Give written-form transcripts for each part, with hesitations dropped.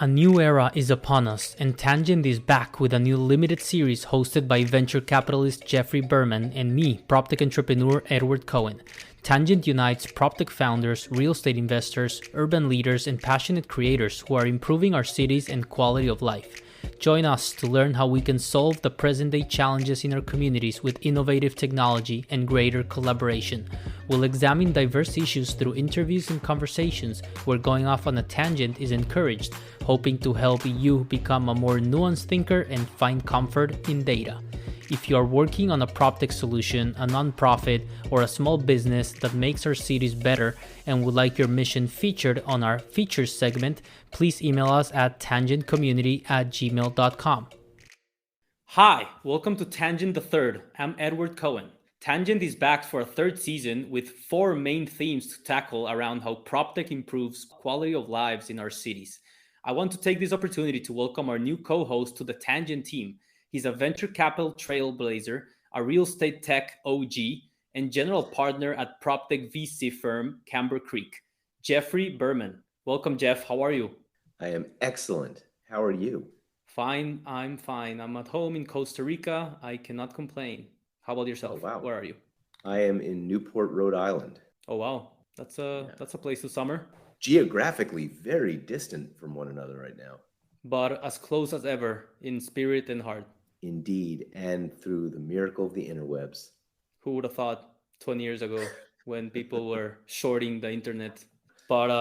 A new era is upon us, and Tangent is back with a new limited series hosted by venture capitalist Jeffrey Berman and me, Proptech entrepreneur Edward Cohen. Tangent unites Proptech founders, real estate investors, urban leaders, and passionate creators who are improving our cities and quality of life. Join us to learn how we can solve the present-day challenges in our communities with innovative technology and greater collaboration. We'll examine diverse issues through interviews and conversations where going off on a tangent is encouraged, hoping to help you become a more nuanced thinker and find comfort in data. If you are working on a Proptech solution, a nonprofit, or a small business that makes our cities better and would like your mission featured on our features segment, please email us at tangentcommunity@gmail.com. Hi, welcome to Tangent the Third. I'm Edward Cohen. Tangent is back for a third season with 4 main themes to tackle around how Proptech improves quality of lives in our cities. I want to take this opportunity to welcome our new co-host to the Tangent team. He's a venture capital trailblazer, a real estate tech OG, and general partner at Proptech VC firm Camber Creek, Jeffrey Berman. Welcome, Jeff. How are you? I am excellent. How are you? Fine. I'm fine. I'm at home in Costa Rica. I cannot complain. How about yourself? Oh, wow. Where are you? I am in Newport, Rhode Island. Oh, wow. That's a place to summer. Geographically very distant from one another right now. But as close as ever in spirit and heart. Indeed, and through the miracle of the interwebs. Who would have thought 20 years ago when people were shorting the internet? But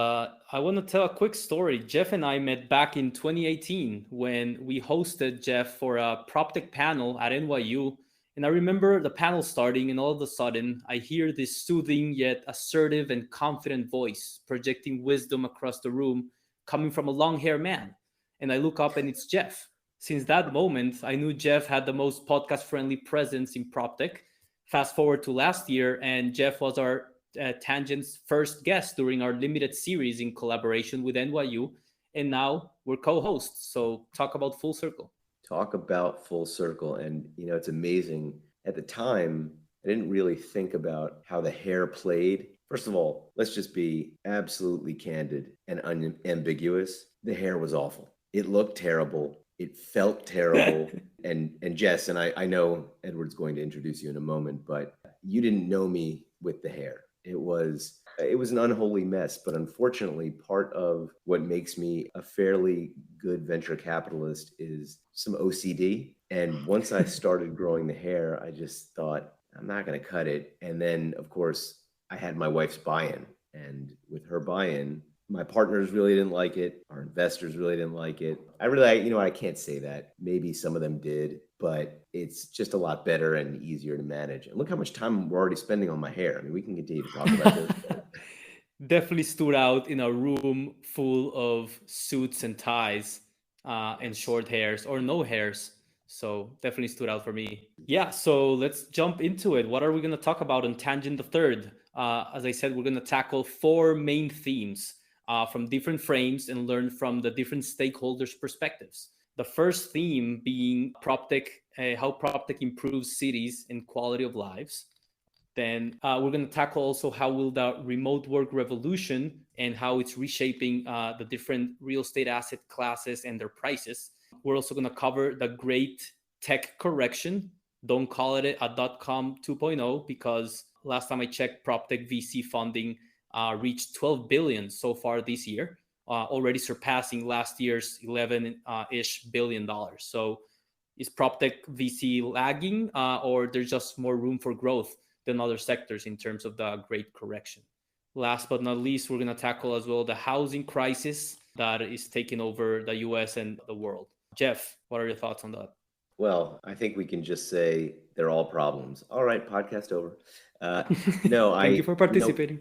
I want to tell a quick story. Jeff and I met back in 2018 when we hosted Jeff for a Proptech panel at NYU. And I remember the panel starting, and all of a sudden, I hear this soothing yet assertive and confident voice projecting wisdom across the room coming from a long-haired man. And I look up and it's Jeff. Since that moment, I knew Jeff had the most podcast-friendly presence in Proptech. Fast forward to last year, and Jeff was our Tangent's first guest during our limited series in collaboration with NYU. And now we're co-hosts. So talk about full circle. Talk about full circle. And, it's amazing. At the time, I didn't really think about how the hair played. First of all, let's just be absolutely candid and unambiguous. The hair was awful. It looked terrible. It felt terrible. and Jess, and I know Edward's going to introduce you in a moment, but you didn't know me with the hair. It was an unholy mess, but unfortunately, part of what makes me a fairly good venture capitalist is some OCD. And once I started growing the hair, I just thought, I'm not going to cut it. And then, of course, I had my wife's buy-in. And with her buy-in, my partners really didn't like it. Our investors really didn't like it. I can't say that. Maybe some of them did, but it's just a lot better and easier to manage. And look how much time we're already spending on my hair. I mean, we can continue to talk about this. Definitely stood out in a room full of suits and ties and short hairs or no hairs. So definitely stood out for me. Yeah, so let's jump into it. What are we going to talk about on Tangent the Third? As I said, we're going to tackle 4 main themes from different frames and learn from the different stakeholders' perspectives. The first theme being Proptech, how Proptech improves cities and quality of lives. Then we're going to tackle also how will the remote work revolution and how it's reshaping the different real estate asset classes and their prices. We're also going to cover the great tech correction. Don't call it a Dotcom 2.0 because last time I checked, Proptech VC funding reached 12 billion so far this year, already surpassing last year's 11-ish billion dollars. So is Proptech VC lagging or there's just more room for growth than other sectors in terms of the great correction? Last but not least, we're going to tackle as well the housing crisis that is taking over the US and the world. Jeff, what are your thoughts on that? Well, I think we can just say they're all problems. All right, podcast over. Thank you for participating.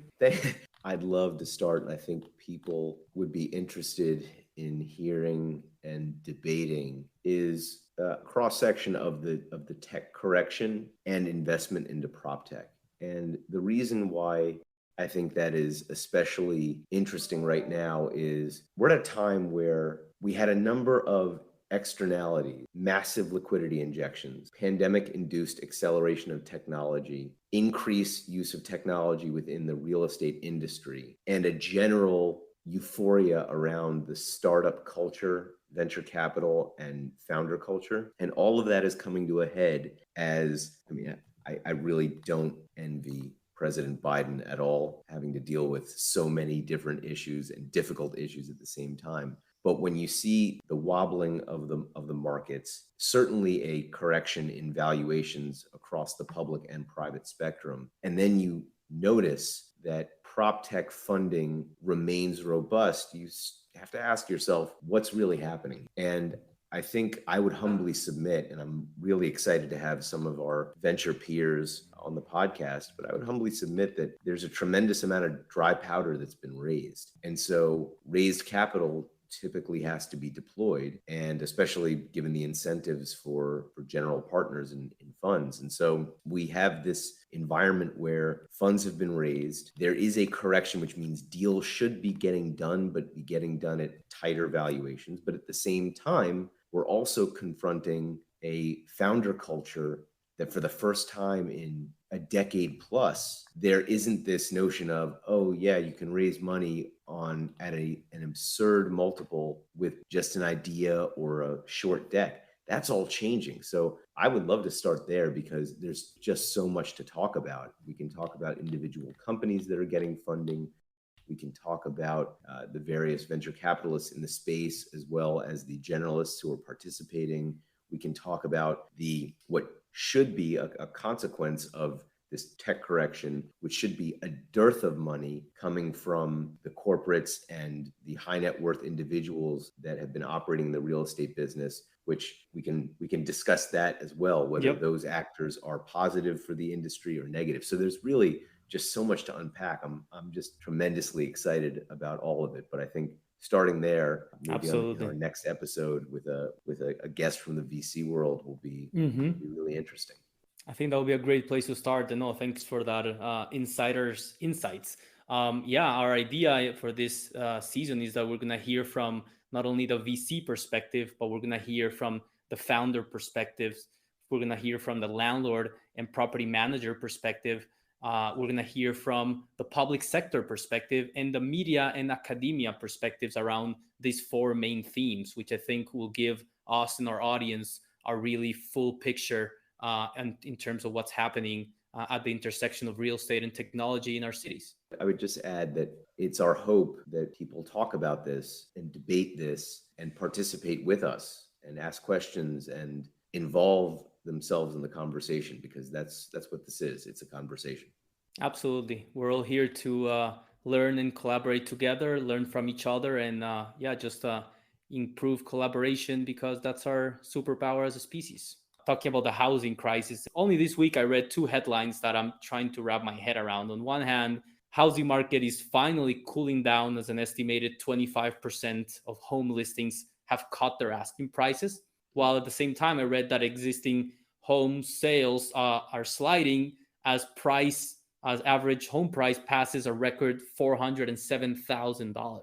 I'd love to start, and I think people would be interested in hearing and debating is a cross-section of the tech correction and investment into Proptech. And the reason why I think that is especially interesting right now is we're at a time where we had a number of externalities, massive liquidity injections, pandemic-induced acceleration of technology, increased use of technology within the real estate industry, and a general euphoria around the startup culture, venture capital, and founder culture. And all of that is coming to a head as, I really don't envy President Biden at all, having to deal with so many different issues and difficult issues at the same time. But when you see the wobbling of the markets, certainly a correction in valuations across the public and private spectrum, and then you notice that Proptech funding remains robust, you have to ask yourself, what's really happening? And I think I would humbly submit, and I'm really excited to have some of our venture peers on the podcast, but I would humbly submit that there's a tremendous amount of dry powder that's been raised. And so raised capital typically has to be deployed, and especially given the incentives for general partners in funds. And so we have this environment where funds have been raised. There is a correction, which means deals should be getting done, but be getting done at tighter valuations. But at the same time, we're also confronting a founder culture that for the first time in a decade plus, there isn't this notion of, oh yeah, you can raise money at an absurd multiple with just an idea or a short deck. That's all changing. So I would love to start there because there's just so much to talk about. We can talk about individual companies that are getting funding. We can talk about the various venture capitalists in the space, as well as the generalists who are participating. We can talk about what should be a consequence of this tech correction, which should be a dearth of money coming from the corporates and the high net worth individuals that have been operating in the real estate business, which we can discuss that as well, whether those actors are positive for the industry or negative. So there's really just so much to unpack. I'm just tremendously excited about all of it. But I think starting there, maybe on our next episode with a guest from the VC world will be really interesting. I think that would be a great place to start. And no, thanks for that insights. Our idea for this season is that we're going to hear from not only the VC perspective, but we're going to hear from the founder perspectives. We're going to hear from the landlord and property manager perspective. We're going to hear from the public sector perspective and the media and academia perspectives around these four main themes, which I think will give us and our audience a really full picture and in terms of what's happening at the intersection of real estate and technology in our cities. I would just add that it's our hope that people talk about this and debate this and participate with us and ask questions and involve themselves in the conversation, because that's what this is. It's a conversation. Absolutely. We're all here to learn and collaborate together, learn from each other, and just improve collaboration, because that's our superpower as a species. Talking about the housing crisis, only this week I read two headlines that I'm trying to wrap my head around. On one hand, housing market is finally cooling down, as an estimated 25% of home listings have cut their asking prices. While at the same time, I read that existing home sales are sliding as average home price passes a record $407,000.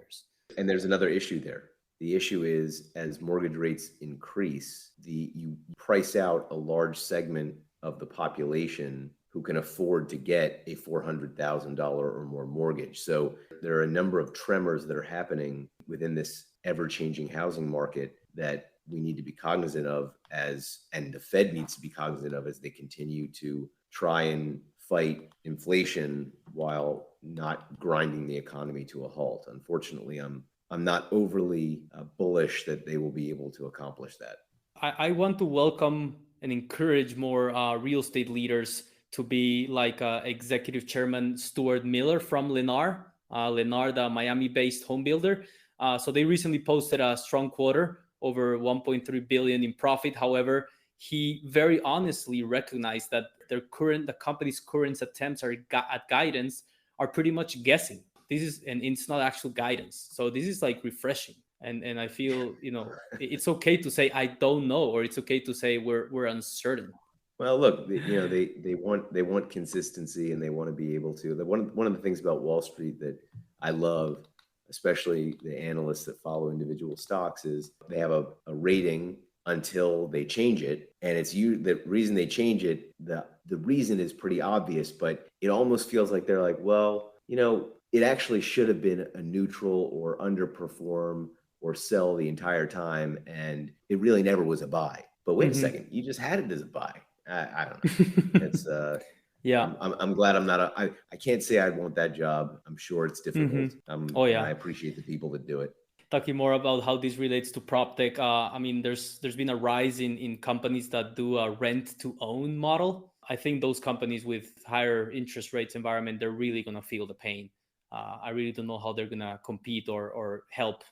And there's another issue there. The issue is, as mortgage rates increase, you price out a large segment of the population who can afford to get a $400,000 or more mortgage. So there are a number of tremors that are happening within this ever-changing housing market that we need to be cognizant of, and the Fed needs to be cognizant of, as they continue to try and fight inflation while not grinding the economy to a halt. Unfortunately, I'm not overly bullish that they will be able to accomplish that. I want to welcome and encourage more real estate leaders to be like Executive Chairman Stuart Miller from Lennar, the Miami-based home builder. So they recently posted a strong quarter, over 1.3 billion in profit. However, he very honestly recognized that the company's current attempts at guidance are pretty much guessing. And it's not actual guidance. So this is like refreshing. And I feel, it's okay to say, I don't know, or it's okay to say we're uncertain. Well, look, they want consistency, and they want to be able to. One of the things about Wall Street that I love, especially the analysts that follow individual stocks, is they have a rating until they change it. And it's the reason they change it, the reason is pretty obvious, but it almost feels like they're like, well, it actually should have been a neutral or underperform or sell the entire time, and it really never was a buy. But wait a second, you just had it as a buy. I don't know. It's Yeah. I'm glad I'm not I can't say I want that job. I'm sure it's difficult. Oh And yeah. I appreciate the people that do it. Talking more about how this relates to PropTech, I mean, there's been a rise in companies that do a rent to own model. I think those companies with higher interest rates environment, they're really gonna feel the pain. I really don't know how they're gonna compete or help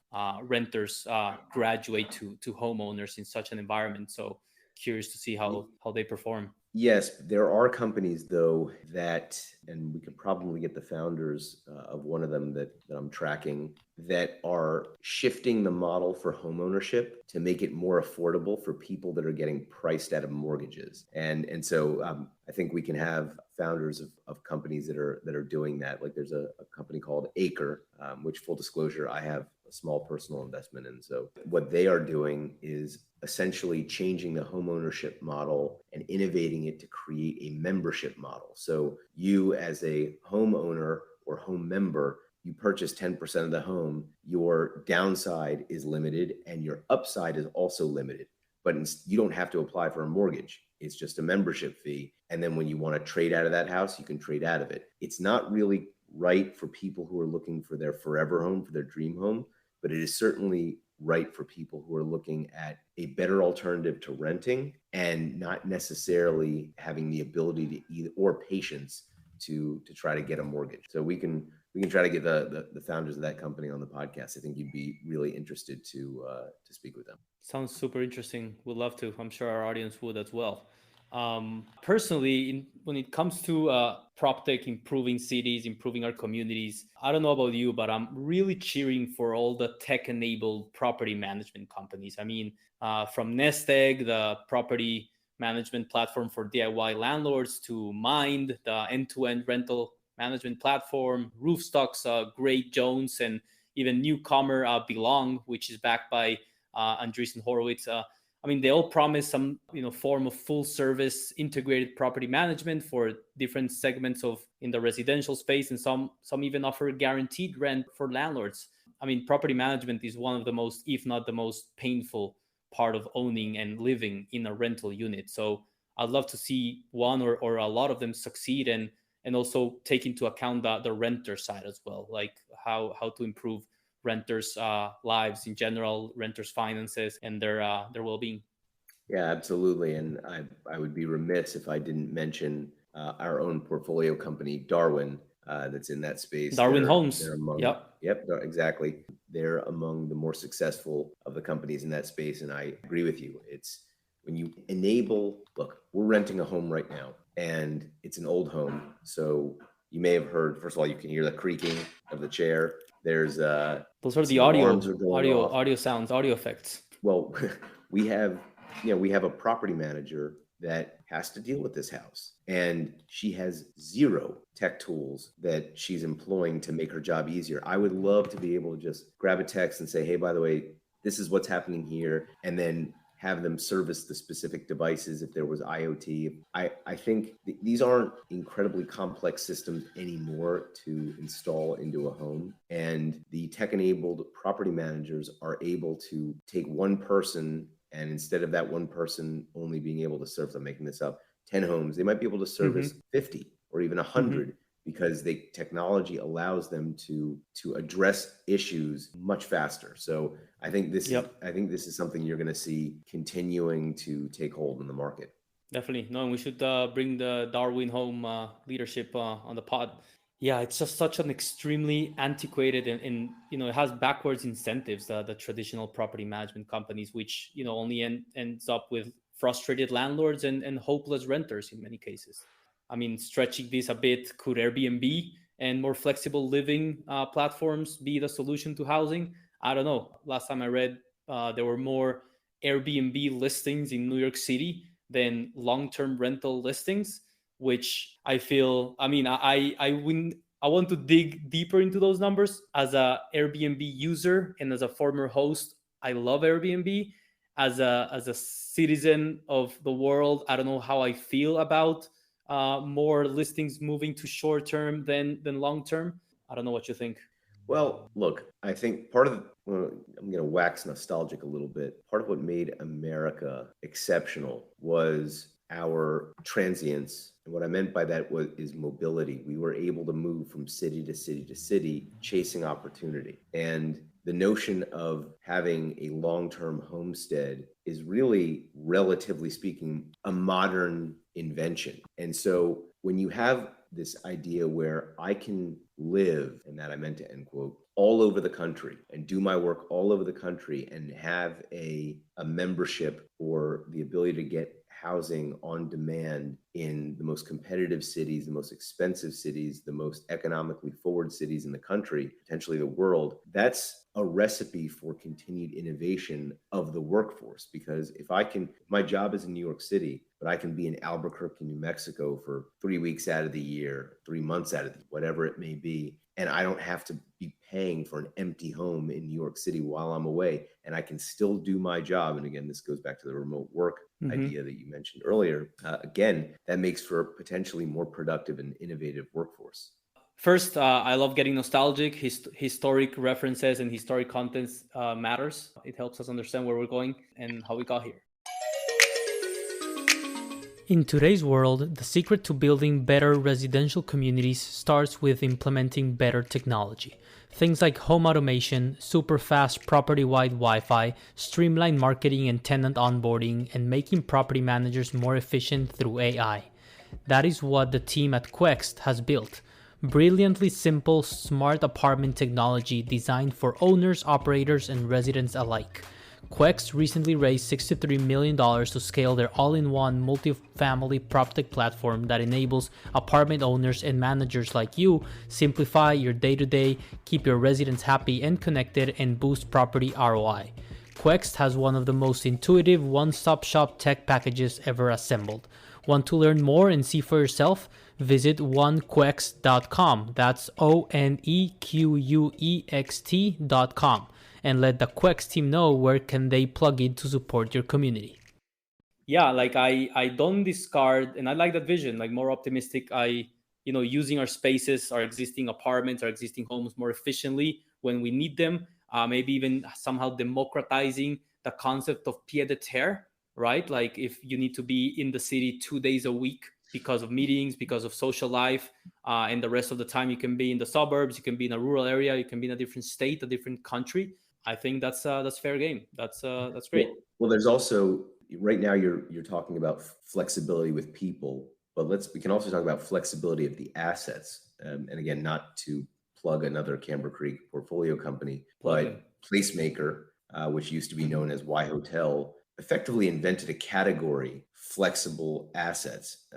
renters graduate to homeowners in such an environment. So curious to see how they perform. Yes, there are companies though that, and we could probably get the founders of one of them that I'm tracking, that are shifting the model for homeownership to make it more affordable for people that are getting priced out of mortgages. And so I think we can have founders of companies that are doing that. Like there's a company called Acre, which, full disclosure, I have a small personal investment in. So what they are doing is essentially changing the homeownership model and innovating it to create a membership model. So you, as a homeowner or home member, you purchase 10% of the home, your downside is limited and your upside is also limited. But you don't have to apply for a mortgage. It's just a membership fee. And then when you want to trade out of that house, you can trade out of it. It's not really right for people who are looking for their forever home, for their dream home, but it is certainly right for people who are looking at a better alternative to renting and not necessarily having the ability to either, or patience to try to get a mortgage. So we can try to get the founders of that company on the podcast. I think you'd be really interested to speak with them. Sounds super interesting. We'd love to. I'm sure our audience would as well. Personally, when it comes to PropTech improving cities, improving our communities, I don't know about you, but I'm really cheering for all the tech-enabled property management companies. I mean, from Nest Egg, the property management platform for DIY landlords, to Mind, the end-to-end rental management platform, Roofstock's Great Jones, and even newcomer Belong, which is backed by Andreessen Horowitz. I mean, they all promise some, form of full service integrated property management for different segments in the residential space, and some even offer guaranteed rent for landlords. I mean, property management is one of the most, if not the most painful part of owning and living in a rental unit. So I'd love to see one or a lot of them succeed, and also take into account the renter side as well, like how to improve renters' lives in general, renters' finances, and their well-being. Yeah, absolutely. And I would be remiss if I didn't mention our own portfolio company, Darwin, that's in that space. Darwin Homes. They're among, Yep, exactly. They're among the more successful of the companies in that space. And I agree with you. It's when you enable, look, we're renting a home right now, and it's an old home. So you may have heard, first of all, you can hear the creaking of the chair. There's those are the audio sounds, audio effects. Well, we have a property manager that has to deal with this house, and she has zero tech tools that she's employing to make her job easier. I would love to be able to just grab a text and say, hey, by the way, this is what's happening here, and then have them service the specific devices if there was IoT. I think these aren't incredibly complex systems anymore to install into a home. And the tech-enabled property managers are able to take one person, and instead of that one person only being able to service, I'm making this up, 10 homes, they might be able to service 50 or even 100. Because the technology allows them to address issues much faster. So I think this is something you're going to see continuing to take hold in the market. Definitely. No, and we should bring the Darwin Home leadership on the pod. Yeah, it's just such an extremely antiquated and it has backwards incentives, the traditional property management companies, which only ends up with frustrated landlords and hopeless renters in many cases. I mean, stretching this a bit, could Airbnb and more flexible living platforms be the solution to housing? I don't know. Last time I read, there were more Airbnb listings in New York City than long-term rental listings, which I feel, I mean, I want to dig deeper into those numbers. As a Airbnb user and as a former host, I love Airbnb. As a citizen of the world, I don't know how I feel about more listings moving to short term than long term. I don't know what you think. Well, look, I think well, I'm going to wax nostalgic a little bit. Part of what made America exceptional was our transience. And what I meant by that is mobility. We were able to move from city to city to city, chasing opportunity. And the notion of having a long-term homestead is really, relatively speaking, a modern invention. And so when you have this idea where I can live, and that I meant to end quote, all over the country and do my work all over the country and have a membership or the ability to get housing on demand in the most competitive cities, the most expensive cities, the most economically forward cities in the country, potentially the world, that's a recipe for continued innovation of the workforce. Because if my job is in New York City, but I can be in Albuquerque, New Mexico for 3 weeks out of the year, 3 months out of the, whatever it may be, and I don't have to be paying for an empty home in New York City while I'm away, and I can still do my job. And again, this goes back to the remote work idea that you mentioned earlier. Again, that makes for a potentially more productive and innovative workforce. First, I love getting nostalgic. Historic references and historic contents matters. It helps us understand where we're going and how we got here. In today's world, the secret to building better residential communities starts with implementing better technology. Things like home automation, super fast property-wide Wi-Fi, streamlined marketing and tenant onboarding, and making property managers more efficient through AI. That is what the team at Quext has built. Brilliantly simple, smart apartment technology designed for owners, operators, and residents alike. Quext recently raised $63 million to scale their all-in-one multi-family Proptech platform that enables apartment owners and managers like you simplify your day-to-day, keep your residents happy and connected, and boost property ROI. Quext has one of the most intuitive one-stop shop tech packages ever assembled. Want to learn more and see for yourself? Visit onequext.com. That's ONEQUEXT.com. And let the Quext team know where can they plug in to support your community. Yeah, like I don't discard, and I like that vision, like more optimistic. Using our spaces, our existing apartments, our existing homes more efficiently when we need them. Maybe even somehow democratizing the concept of pied-à-terre, right? Like if you need to be in the city 2 days a week because of meetings, because of social life, and the rest of the time you can be in the suburbs, you can be in a rural area, you can be in a different state, a different country. I think that's fair game. That's great. Well, there's also right now you're talking about flexibility with people, but we can also talk about flexibility of the assets. And again, not to plug another Camber Creek portfolio company, but Placemaker, which used to be known as Y Hotel, effectively invented a category: flexible assets.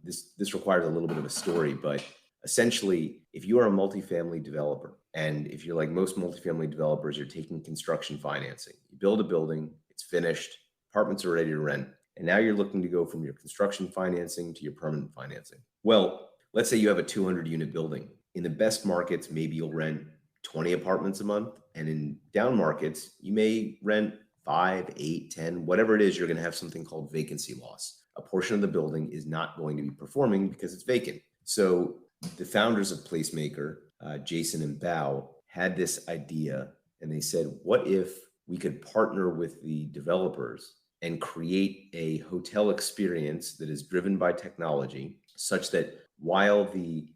This requires a little bit of a story, but essentially, if you are a multifamily developer, and if you're like most multifamily developers, you're taking construction financing. You build a building, it's finished, apartments are ready to rent, and now you're looking to go from your construction financing to your permanent financing. Well, let's say you have a 200-unit building. In the best markets, maybe you'll rent 20 apartments a month, and in down markets, you may rent 5, 8, 10, whatever it is. You're going to have something called vacancy loss. A portion of the building is not going to be performing because it's vacant. So the founders of Placemaker, Jason and Bao, had this idea, and they said, what if we could partner with the developers and create a hotel experience that is driven by technology, such that while the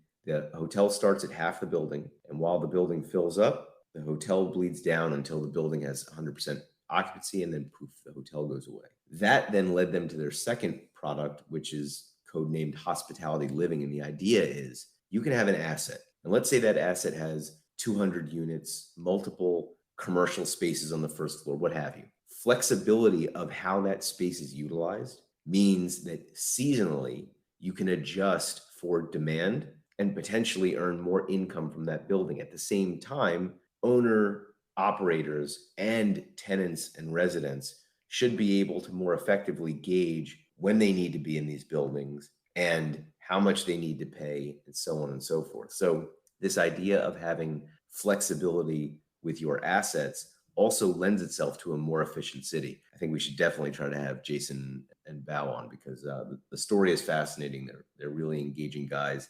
hotel starts at half the building, and while the building fills up, the hotel bleeds down until the building has 100% occupancy, and then poof, the hotel goes away. That then led them to their second product, which is codenamed Hospitality Living. And the idea is you can have an asset, and let's say that asset has 200 units, multiple commercial spaces on the first floor, what have you. Flexibility of how that space is utilized means that seasonally you can adjust for demand and potentially earn more income from that building. At the same time, owner, operators, and tenants and residents should be able to more effectively gauge when they need to be in these buildings and how much they need to pay, and so on and so forth. So this idea of having flexibility with your assets also lends itself to a more efficient city. I think we should definitely try to have Jason and Bao on, because the story is fascinating. They're really engaging guys.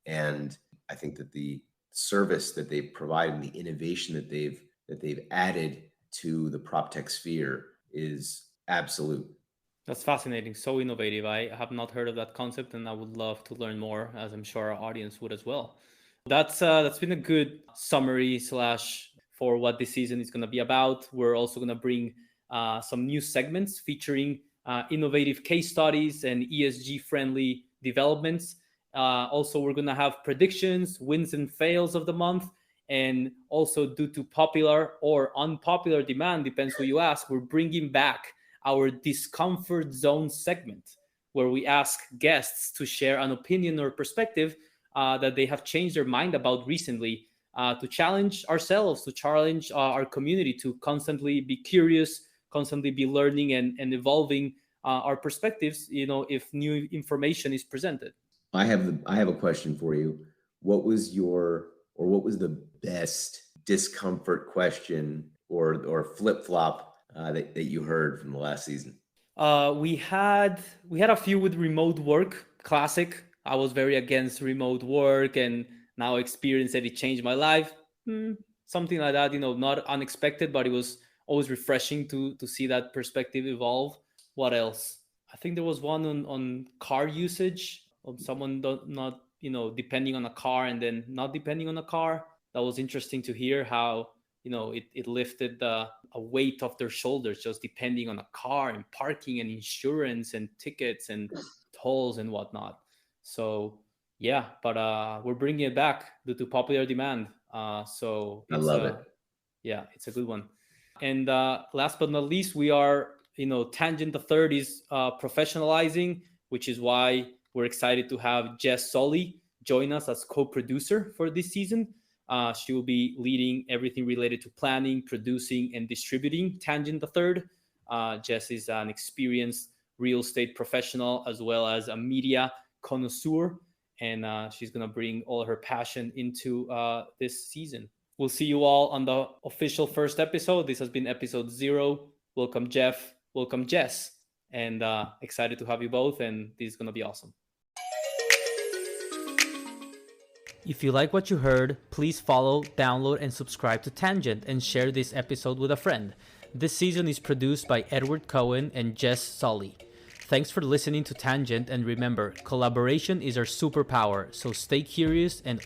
And I think that the service that they've provided and the innovation that they've added to the Proptech sphere is absolute. That's fascinating. So innovative. I have not heard of that concept, and I would love to learn more, as I'm sure our audience would as well. That's been a good summary slash for what this season is going to be about. We're also going to bring some new segments featuring innovative case studies and ESG friendly developments. Also, we're going to have predictions, wins and fails of the month. And also, due to popular or unpopular demand, depends who you ask, we're bringing back our discomfort zone segment, where we ask guests to share an opinion or perspective that they have changed their mind about recently, to challenge ourselves, to challenge our community, to constantly be curious, constantly be learning and evolving our perspectives, if new information is presented. I have a question for you. What was the best discomfort question or flip-flop that you heard from the last season? We had a few with remote work. Classic. I was very against remote work, and now experience that it changed my life. Something like that. Not unexpected, but it was always refreshing to see that perspective evolve. What else? I think there was one on car usage, of someone not depending on a car and then not depending on a car. That was interesting to hear how it lifted a weight off their shoulders, just depending on a car and parking and insurance and tickets and tolls and whatnot. So yeah, but we're bringing it back due to popular demand. So I love it. Yeah, it's a good one. And last but not least, we are Tangent the Third is professionalizing, which is why we're excited to have Jess Solly join us as co-producer for this season. She will be leading everything related to planning, producing, and distributing Tangent the Third. Jess is an experienced real estate professional as well as a media connoisseur, and she's going to bring all her passion into this season. We'll see you all on the official first episode. This has been episode 0. Welcome, Jeff. Welcome, Jess. And excited to have you both, and this is going to be awesome. If you like what you heard, please follow, download, and subscribe to Tangent and share this episode with a friend. This season is produced by Edward Cohen and Jess Solly. Thanks for listening to Tangent, and remember, collaboration is our superpower, so stay curious and